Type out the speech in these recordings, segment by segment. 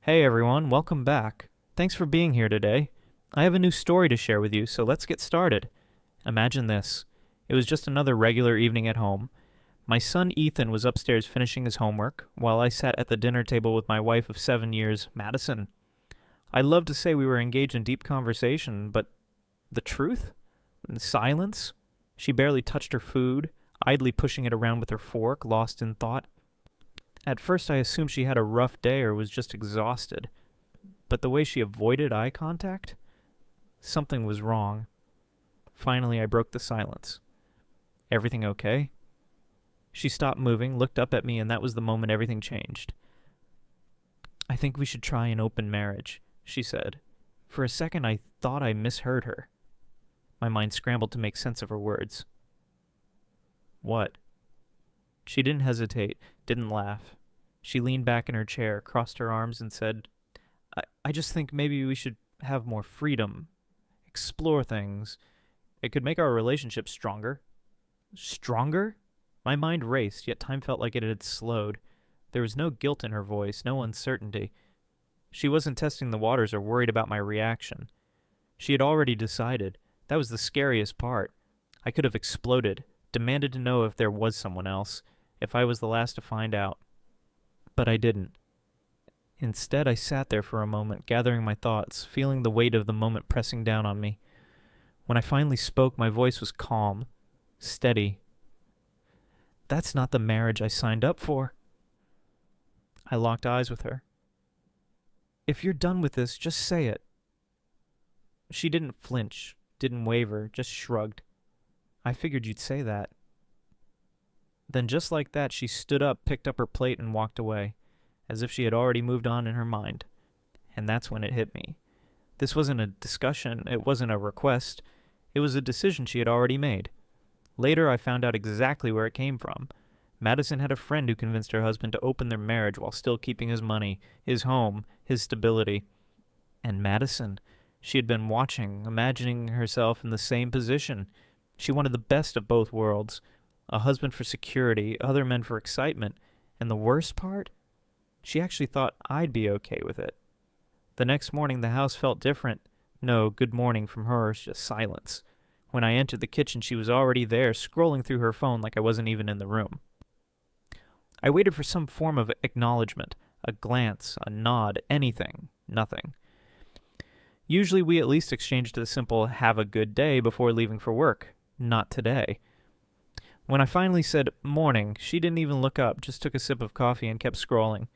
Hey everyone, welcome back. Thanks for being here today. I have a new story to share with you, so let's get started. Imagine this. It was just another regular evening at home. My son Ethan was upstairs finishing his homework, while I sat at the dinner table with my wife of 7 years, Madison. I'd love to say we were engaged in deep conversation, but the truth? Silence? She barely touched her food, idly pushing it around with her fork, lost in thought. At first I assumed she had a rough day or was just exhausted. But the way she avoided eye contact? Something was wrong. Finally, I broke the silence. Everything okay? She stopped moving, looked up at me, and that was the moment everything changed. I think we should try an open marriage, she said. For a second, I thought I misheard her. My mind scrambled to make sense of her words. What? She didn't hesitate, didn't laugh. She leaned back in her chair, crossed her arms, and said, I just think maybe we should have more freedom. Explore things. It could make our relationship stronger. Stronger? My mind raced, yet time felt like it had slowed. There was no guilt in her voice, no uncertainty. She wasn't testing the waters or worried about my reaction. She had already decided. That was the scariest part. I could have exploded, demanded to know if there was someone else, if I was the last to find out. But I didn't. Instead, I sat there for a moment, gathering my thoughts, feeling the weight of the moment pressing down on me. When I finally spoke, my voice was calm, steady. That's not the marriage I signed up for. I locked eyes with her. If you're done with this, just say it. She didn't flinch, didn't waver, just shrugged. I figured you'd say that. Then just like that, she stood up, picked up her plate, and walked away, as if she had already moved on in her mind. And that's when it hit me. This wasn't a discussion, it wasn't a request, it was a decision she had already made. Later, I found out exactly where it came from. Madison had a friend who convinced her husband to open their marriage while still keeping his money, his home, his stability. And Madison, she had been watching, imagining herself in the same position. She wanted the best of both worlds. A husband for security, other men for excitement, and the worst part? She actually thought I'd be okay with it. The next morning the house felt different. No good morning from her, just silence. When I entered the kitchen she was already there, scrolling through her phone like I wasn't even in the room. I waited for some form of acknowledgement, a glance, a nod, anything, nothing. Usually we at least exchanged the simple "have a good day" before leaving for work. Not today. When I finally said morning, she didn't even look up, just took a sip of coffee and kept scrolling.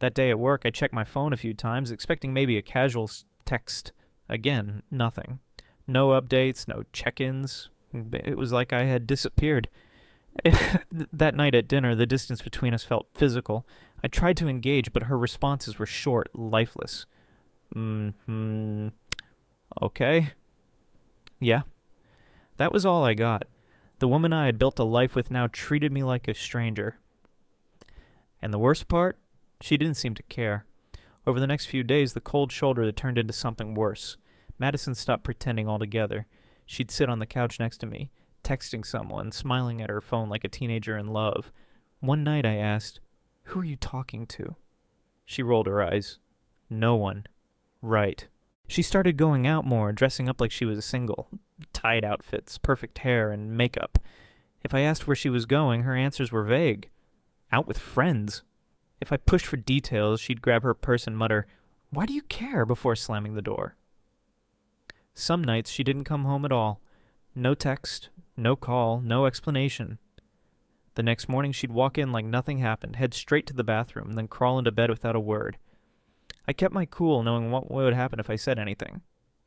That day at work, I checked my phone a few times, expecting maybe a casual text. Again, nothing. No updates, no check-ins. It was like I had disappeared. That night at dinner, the distance between us felt physical. I tried to engage, but her responses were short, lifeless. Okay. Yeah. That was all I got. The woman I had built a life with now treated me like a stranger. And the worst part? She didn't seem to care. Over the next few days, the cold shoulder had turned into something worse. Madison stopped pretending altogether. She'd sit on the couch next to me, texting someone, smiling at her phone like a teenager in love. One night I asked, "Who are you talking to?" She rolled her eyes. No one. Right. She started going out more, dressing up like she was single. Tight outfits, perfect hair, and makeup. If I asked where she was going, her answers were vague. Out with friends. If I pushed for details, she'd grab her purse and mutter, "Why do you care?" before slamming the door. Some nights she didn't come home at all. No text, no call, no explanation. The next morning she'd walk in like nothing happened, head straight to the bathroom, then crawl into bed without a word. I kept my cool, knowing what would happen if I said anything.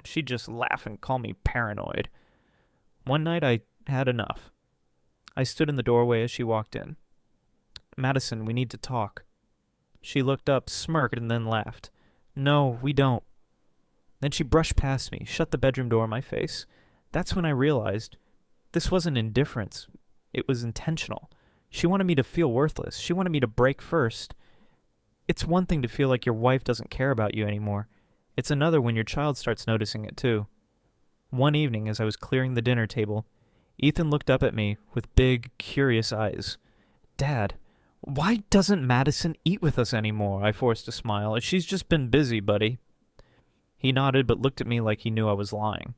She'd just laugh and call me paranoid. One night I had enough. I stood in the doorway as she walked in. "Madison, we need to talk." She looked up, smirked, and then laughed. "No, we don't." Then she brushed past me, shut the bedroom door in my face. That's when I realized this wasn't indifference. It was intentional. She wanted me to feel worthless. She wanted me to break first. It's one thing to feel like your wife doesn't care about you anymore. It's another when your child starts noticing it too. One evening, as I was clearing the dinner table, Ethan looked up at me with big, curious eyes. "Dad, Why doesn't Madison eat with us anymore? I forced a smile. She's just been busy, buddy. He nodded but looked at me like he knew I was lying.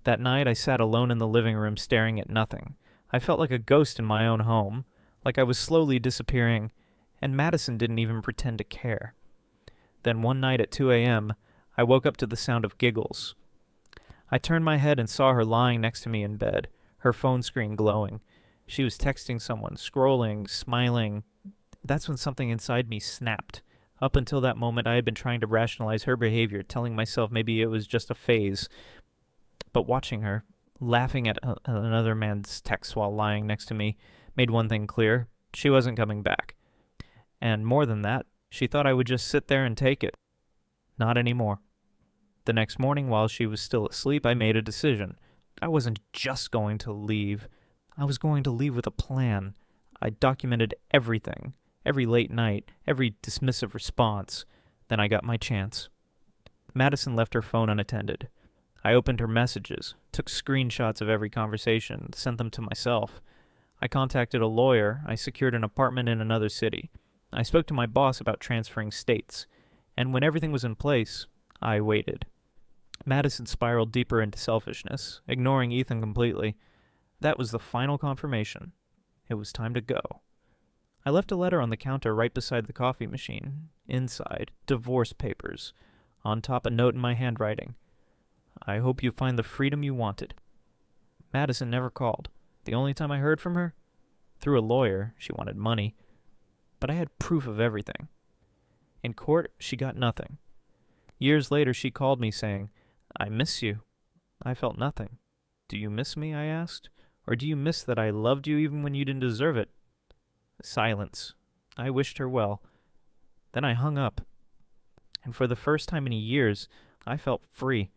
That night I sat alone in the living room staring at nothing. I felt like a ghost in my own home, like I was slowly disappearing, and Madison didn't even pretend to care. Then one night at 2 a.m., I woke up to the sound of giggles. I turned my head and saw her lying next to me in bed, her phone screen glowing. She was texting someone, scrolling, smiling. That's when something inside me snapped. Up until that moment, I had been trying to rationalize her behavior, telling myself maybe it was just a phase. But watching her, laughing at another man's text while lying next to me, made one thing clear. She wasn't coming back. And more than that, she thought I would just sit there and take it. Not anymore. The next morning, while she was still asleep, I made a decision. I wasn't just going to leave. I was going to leave with a plan. I documented everything, every late night, every dismissive response. Then I got my chance. Madison left her phone unattended. I opened her messages, took screenshots of every conversation, sent them to myself. I contacted a lawyer. I secured an apartment in another city. I spoke to my boss about transferring states. And when everything was in place, I waited. Madison spiraled deeper into selfishness, ignoring Ethan completely. That was the final confirmation. It was time to go. I left a letter on the counter right beside the coffee machine. Inside, divorce papers. On top, a note in my handwriting. I hope you find the freedom you wanted. Madison never called. The only time I heard from her? Through a lawyer. She wanted money. But I had proof of everything. In court, she got nothing. Years later, she called me saying, "I miss you." I felt nothing. "Do you miss me?" I asked. "Or do you miss that I loved you even when you didn't deserve it?" Silence. I wished her well. Then I hung up. And for the first time in years, I felt free.